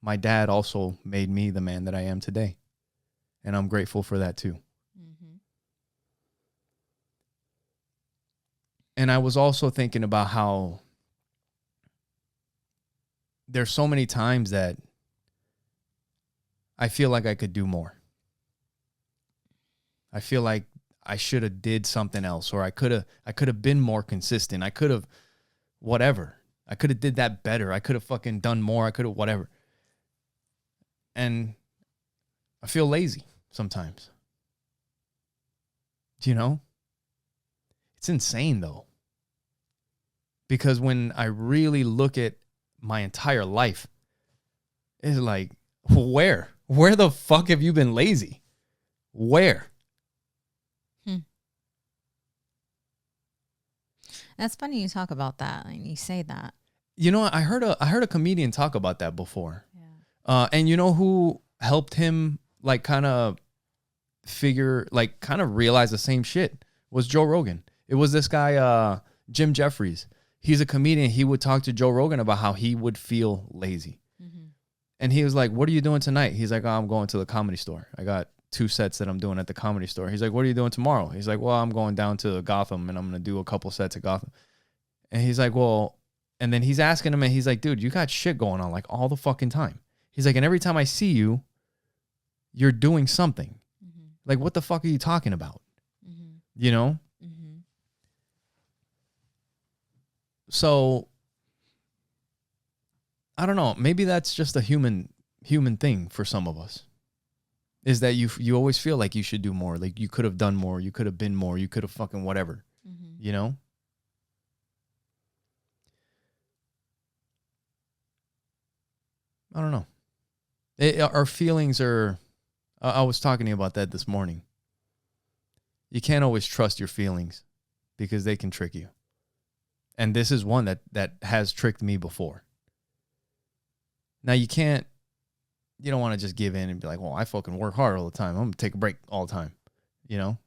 my dad also made me the man that I am today. And I'm grateful for that too. And I was also thinking about how there's so many times that I feel like I could do more. I feel like I should have did something else, or I could have been more consistent. I could have whatever. I could have did that better. I could have fucking done more. I could have whatever. And I feel lazy sometimes. Do you know? It's insane though. Because when I really look at my entire life, it's like, where the fuck have you been lazy? Where? That's funny you talk about that and you say that. You know, I heard a comedian talk about that before. Yeah. And you know who helped him like kind of realize the same shit was Joe Rogan. It was this guy, Jim Jeffries. He's a comedian. He would talk to Joe Rogan about how he would feel lazy. And he was like, what are you doing tonight? He's like, oh, I'm going to the Comedy Store. I got 2 sets that I'm doing at the Comedy Store. He's like, what are you doing tomorrow? He's like, well, I'm going down to Gotham and I'm going to do a couple sets at Gotham. And he's like, well, and then he's asking him and he's like, dude, you got shit going on like all the fucking time. He's like, and every time I see you, you're doing something. Like, what the fuck are you talking about? You know? So I don't know. Maybe that's just a human thing for some of us. Is that you always feel like you should do more. Like you could have done more. You could have been more. You could have fucking whatever. You know? I don't know. Our feelings are... I was talking to you about that this morning. You can't always trust your feelings because they can trick you. And this is one that has tricked me before. Now you don't want to just give in and be like, well, I fucking work hard all the time. I'm going to take a break all the time. You know,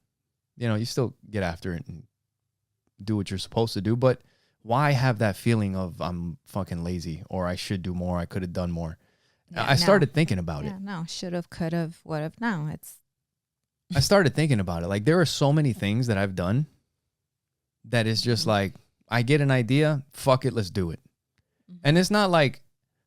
you still get after it and do what you're supposed to do. But why have that feeling of I'm fucking lazy or I should do more. I could have done more. I started thinking about it. No, should have, could have, would have. No, I started thinking about it. Like there are so many things that I've done that is just like, I get an idea. Fuck it. Let's do it. And it's not like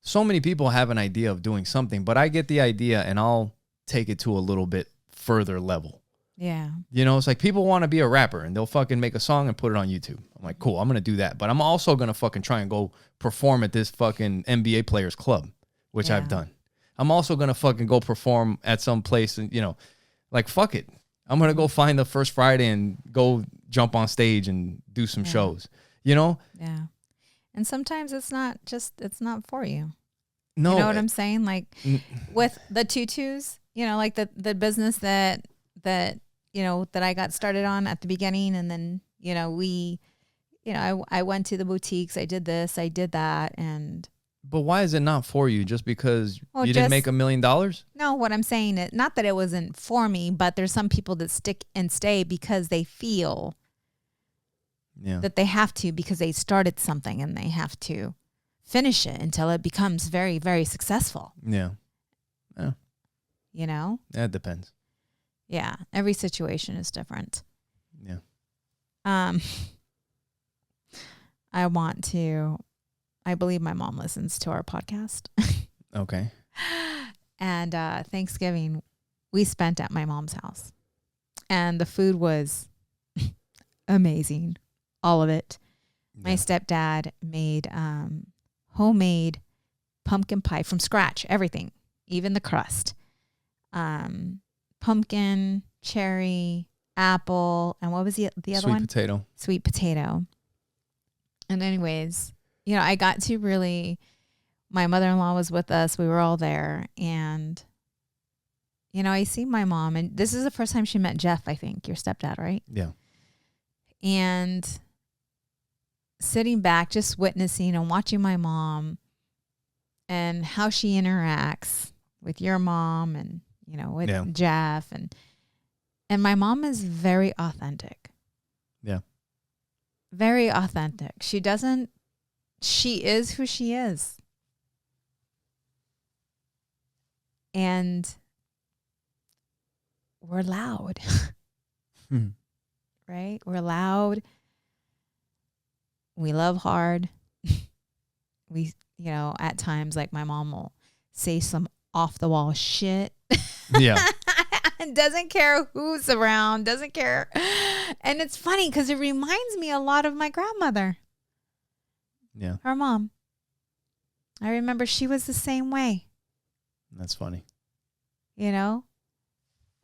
so many people have an idea of doing something, but I get the idea and I'll take it to a little bit further level. Yeah. You know, it's like people want to be a rapper and they'll fucking make a song and put it on YouTube. I'm like, cool, I'm going to do that. But I'm also going to fucking try and go perform at this fucking NBA players club, which I've done. I'm also going to fucking go perform at some place and, you know, like, fuck it. I'm going to go find the First Friday and go jump on stage and do some shows, you know? Yeah. And sometimes it's not for you. No. You know what I'm saying? Like with the tutus, you know, like the business that, you know, that I got started on at the beginning. And then, you know, I went to the boutiques, I did this, I did that. But why is it not for you? Just because you didn't make $1 million? No, what I'm saying is not that it wasn't for me, but there's some people that stick and stay because they feel that they have to, because they started something and they have to finish it until it becomes very, very successful. Yeah. Yeah. You know? That depends. Yeah. Every situation is different. Yeah. I believe my mom listens to our podcast. Okay. And Thanksgiving, we spent at my mom's house. And the food was amazing. All of it. Yeah. My stepdad made homemade pumpkin pie from scratch. Everything. Even the crust. Pumpkin, cherry, apple, and what was the other one? Sweet potato. Sweet potato. And anyways, you know, I got to really, my mother-in-law was with us. We were all there. And, you know, I see my mom, and this is the first time she met Jeff, I think, your stepdad, right? Yeah. And sitting back, just witnessing and watching my mom and how she interacts with your mom and, you know, with Jeff. And my mom is very authentic. Yeah. Very authentic. She is who she is. And we're loud. Right? We're loud. We love hard. We, you know, at times, like my mom will say some off the wall shit. Yeah. And doesn't care who's around, doesn't care. And it's funny because it reminds me a lot of my grandmother. Yeah. Her mom. I remember she was the same way. That's funny. You know?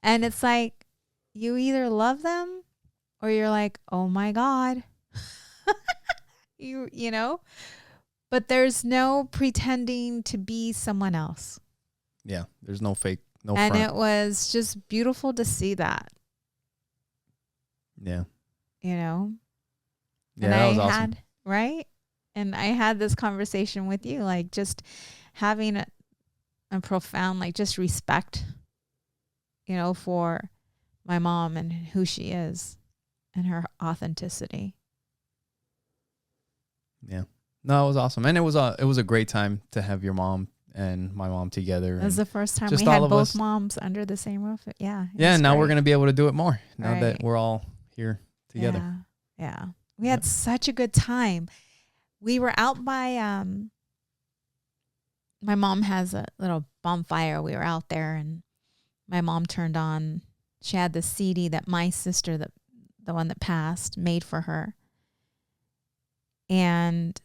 And it's like, you either love them or you're like, oh my God. you know? But there's no pretending to be someone else. Yeah. There's no fake, no and front. It was just beautiful to see that. Yeah. You know? Yeah, that was awesome. Right? And I had this conversation with you, like just having a profound, like just respect, you know, for my mom and who she is and her authenticity. Yeah. No, it was awesome. And it was a great time to have your mom and my mom together. It was the first time we had both moms under the same roof. Yeah. Yeah. And now we're going to be able to do it more now that we're all here together. Yeah. We had such a good time. We were out by, my mom has a little bonfire. We were out there and my mom turned on, she had the CD that my sister, the one that passed, made for her. And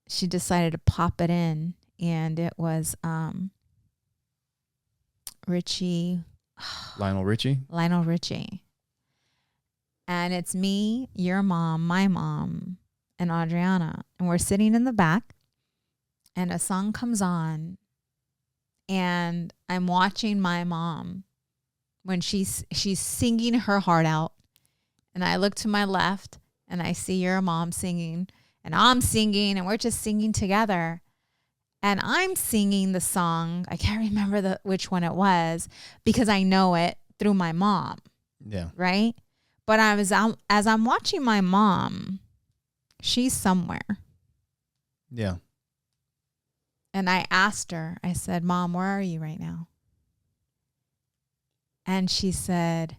she decided to pop it in. And it was Richie. Lionel Richie. And it's me, your mom, my mom, and Adriana. And we're sitting in the back. And a song comes on. And I'm watching my mom when she's singing her heart out. And I look to my left. And I see your mom singing. And I'm singing. And we're just singing together. And I'm singing the song. I can't remember which one it was because I know it through my mom. Yeah. Right? But as I'm watching my mom, she's somewhere. Yeah. And I asked her, I said, Mom, where are you right now? And she said,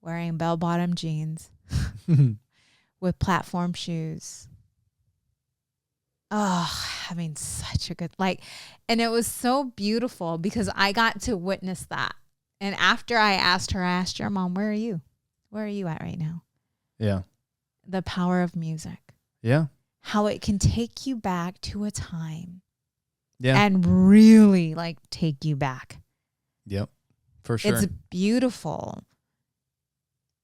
wearing bell-bottom jeans with platform shoes. Oh, having such a good, like, and it was so beautiful because I got to witness that. And after I asked your mom, where are you? Where are you at right now? Yeah. The power of music. Yeah. How it can take you back to a time. Yeah. And really like take you back. Yep. For sure. It's beautiful.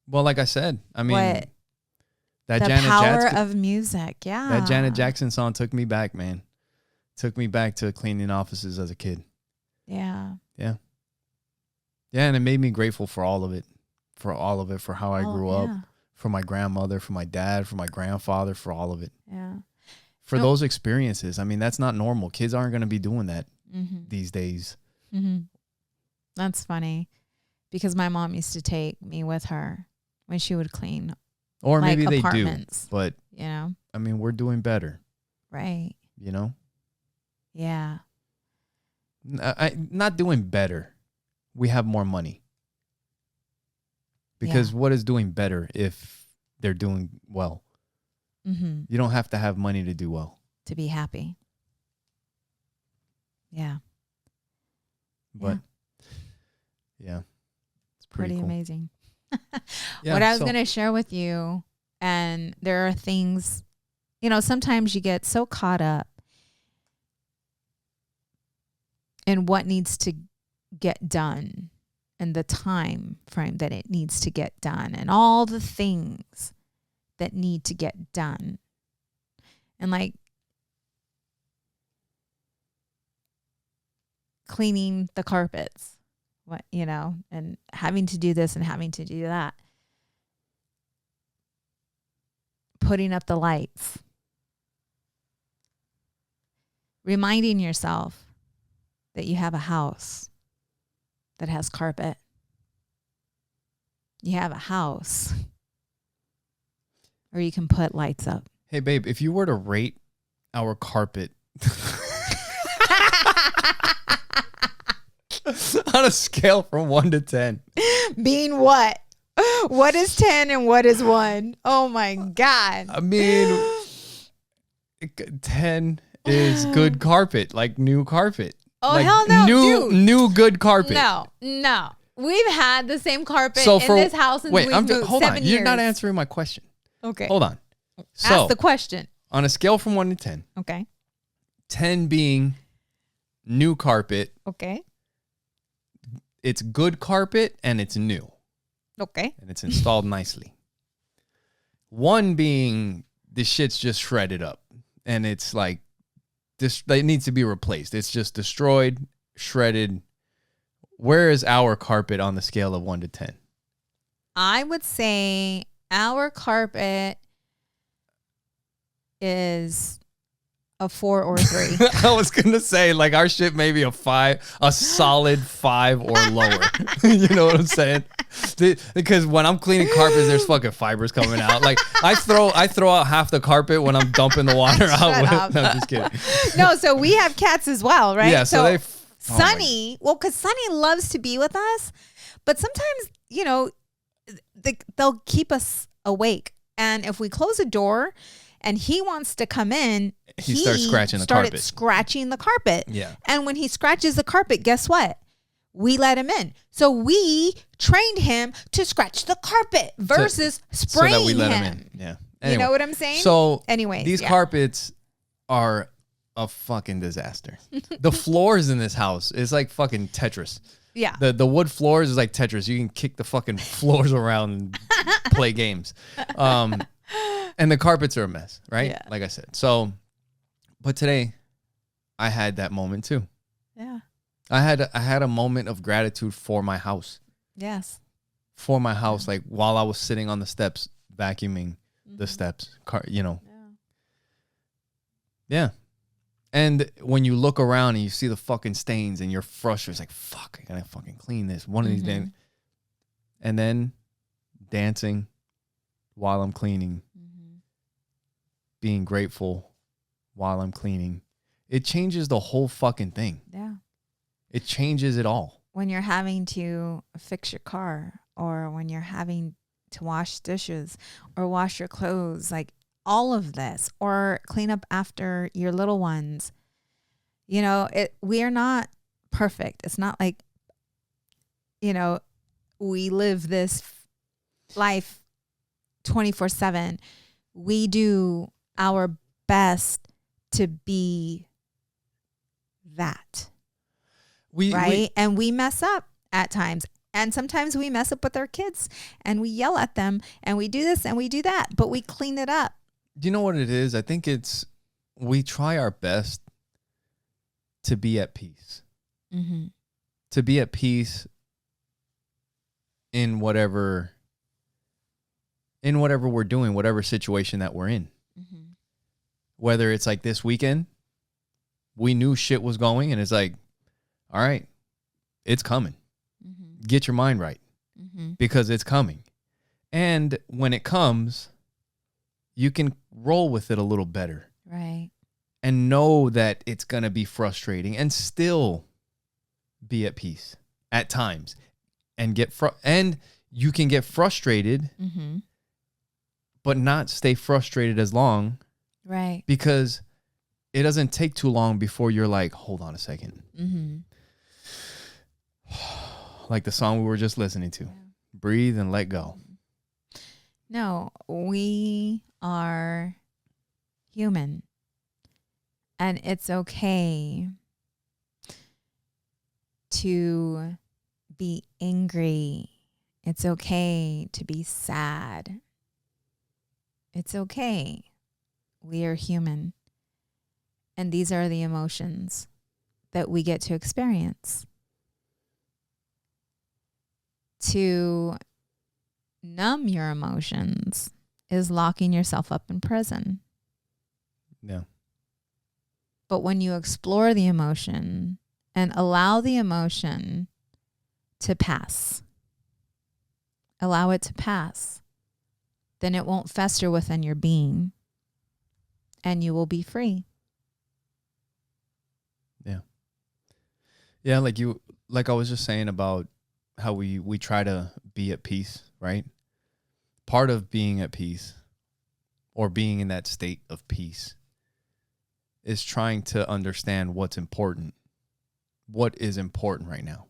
Well, like I said, I mean, What that the Janet power Jackson, of music. Yeah. that Janet Jackson song took me back, man. Took me back to cleaning offices as a kid. Yeah. Yeah. Yeah. And it made me grateful for all of it, for how I grew up, for my grandmother, for my dad, for my grandfather, for all of it. Yeah. For those experiences. I mean, that's not normal. Kids aren't going to be doing that Mm-hmm. these days. Mm-hmm. That's funny because my mom used to take me with her when she would clean. Or like maybe they do, apartments, but you know, I mean, we're doing better, right? you know? Yeah. Not doing better. We have more money. Because what is doing better if they're doing well? Mm-hmm. You don't have to have money to do well. To be happy. Yeah. But yeah, it's pretty cool. Amazing. Yeah, what I was going to share with you, and there are things, you know, sometimes you get so caught up in what needs to get done and the time frame that it needs to get done and all the things that need to get done. And like cleaning the carpets, what, you know, and having to do this and having to do that. Putting up the lights. Reminding yourself that you have a house that has carpet. You have a house where you can put lights up. Hey, babe, if you were to rate our carpet on a scale from 1 to 10. Being what? What is 10 and what is 1? Oh my God. I mean, 10 is good carpet, like new carpet. Oh, like hell no, dude. New good carpet. No. We've had the same carpet in this house since we've moved hold 7 on. years. You're not answering my question. Okay. Hold on. Ask the question. On a scale from 1 to 10. Okay. 10 being new carpet. Okay. It's good carpet and it's new. Okay. And it's installed nicely. 1 being the shit's just shredded up. And it's like, it needs to be replaced. It's just destroyed, shredded. Where is our carpet on the scale of 1 to 10? I would say our carpet is a 4 or 3. I was going to say, like, our shit may be a 5, a solid 5 or lower. You know what I'm saying? Because when I'm cleaning carpets, there's fucking fibers coming out. Like, I throw out half the carpet when I'm dumping the water out. No, I'm just kidding. No, so we have cats as well, right? Yeah, so Sunny, because Sunny loves to be with us, but sometimes, you know, they'll keep us awake. And if we close a door and he wants to come in, he starts scratching the carpet. Yeah. And when he scratches the carpet, guess what? We let him in. So we trained him to scratch the carpet versus spraying so that we let him in. Yeah. Anyway, you know what I'm saying? So anyways, these carpets are a fucking disaster. The floors in this house is like fucking Tetris. Yeah. The wood floors is like Tetris. You can kick the fucking floors around and play games. And the carpets are a mess, right? Yeah. Like I said. So, but today I had that moment too. Yeah. I had a moment of gratitude for my house. Yes. For my house, like while I was sitting on the steps vacuuming the steps, you know. Yeah. And when you look around and you see the fucking stains and you're frustrated, it's like, fuck, I gotta fucking clean this one of these days. And then dancing while I'm cleaning, being grateful while I'm cleaning. It changes the whole fucking thing. Yeah. It changes it all. When you're having to fix your car or when you're having to wash dishes or wash your clothes, like all of this, or clean up after your little ones. We are not perfect. It's not like, we live this life 24/7. We do our best to be that. Right? And we mess up at times. And sometimes we mess up with our kids and we yell at them and we do this and we do that, but we clean it up. Do you know what it is? I think we try our best to be at peace. Mm-hmm. To be at peace in whatever we're doing, whatever situation that we're in. Mm-hmm. Whether it's like this weekend, we knew shit was going and it's like, all right, it's coming. Mm-hmm. Get your mind right, because it's coming. And when it comes, you can roll with it a little better. Right. And know that it's going to be frustrating and still be at peace at times. And and you can get frustrated, but not stay frustrated as long. Right. Because it doesn't take too long before you're like, hold on a second. Mm-hmm. Like the song we were just listening to. Yeah. Breathe and let go. No, we are human. And it's okay to be angry. It's okay to be sad. It's okay. We are human. And these are the emotions that we get to experience. To numb your emotions is locking yourself up in prison. Yeah. But when you explore the emotion and allow the emotion to pass, allow it to pass, then it won't fester within your being and you will be free. Yeah. Yeah, like I was just saying about how we try to be at peace, right? Part of being at peace or being in that state of peace is trying to understand what's important. What is important right now?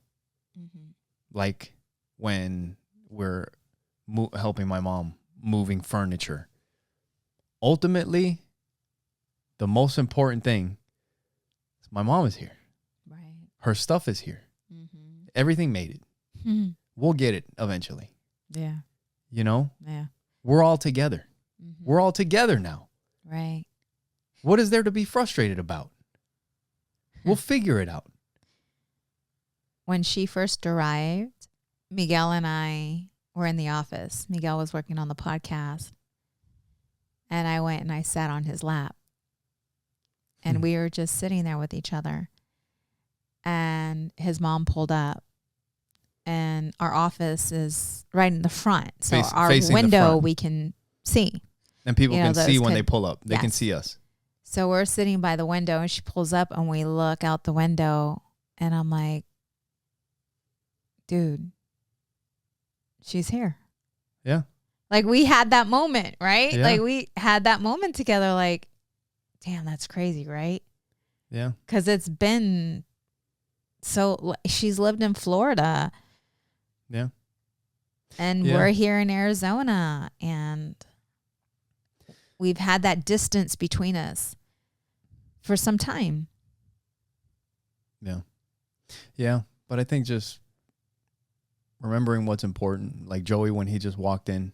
Mm-hmm. Like when we're helping my mom moving furniture. Ultimately, the most important thing is my mom is here. Right. Her stuff is here. Mm-hmm. Everything made it. Mm-hmm. We'll get it eventually. Yeah. Yeah. We're all together. Mm-hmm. We're all together now. Right. What is there to be frustrated about? We'll figure it out. When she first arrived, Miguel and I were in the office. Miguel was working on the podcast. And I went and I sat on his lap. And we were just sitting there with each other. And his mom pulled up. And our office is right in the front. So our window we can see. And people can see when they pull up. They can see us. So we're sitting by the window and she pulls up and we look out the window. And I'm like, dude, she's here. Yeah. Like we had that moment, right? Yeah. Like we had that moment together like, damn, that's crazy, right? Yeah. Because it's been she's lived in Florida. Yeah. And we're here in Arizona and we've had that distance between us for some time. Yeah. Yeah. But I think just remembering what's important, like Joey, when he just walked in,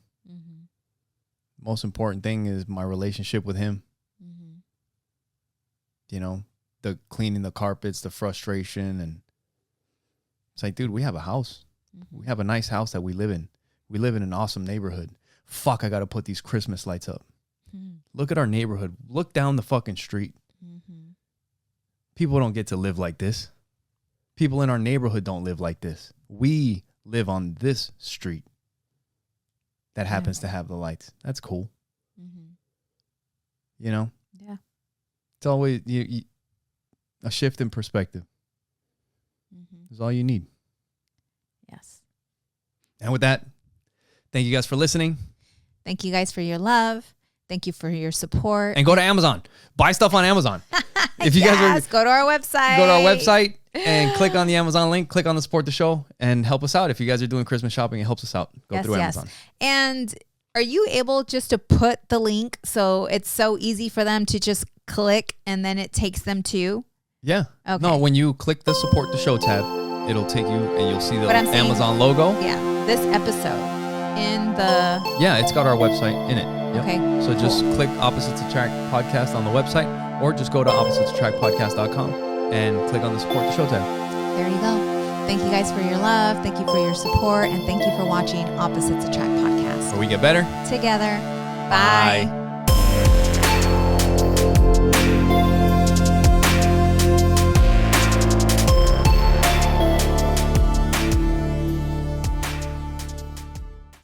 most important thing is my relationship with him. Mm-hmm. The cleaning the carpets, the frustration. And it's like, dude, we have a house. Mm-hmm. We have a nice house that we live in. We live in an awesome neighborhood. Fuck, I got to put these Christmas lights up. Mm-hmm. Look at our neighborhood. Look down the fucking street. Mm-hmm. People don't get to live like this. People in our neighborhood don't live like this. We live on this street that happens to have the lights. That's cool. Mm-hmm. Yeah. It's always a shift in perspective. Is all you need. Yes. And with that, thank you guys for listening. Thank you guys for your love. Thank you for your support. And go to Amazon. Buy stuff on Amazon. If you guys are, go to our website. Go to our website and click on the Amazon link. Click on the support the show and help us out. If you guys are doing Christmas shopping, it helps us out. Go through Amazon. And are you able just to put the link so it's so easy for them to just click and then it takes them to? Yeah. Okay. No, when you click the support the show tab, it'll take you and you'll see the Amazon logo. Yeah. This episode in the... Yeah, it's got our website in it. Yep. Okay. So just click Opposites Attract Podcast on the website or just go to oppositesattractpodcast.com and click on the support the show tab. There you go. Thank you guys for your love. Thank you for your support. And thank you for watching Opposites Attract Podcast. Where we get better together. Bye.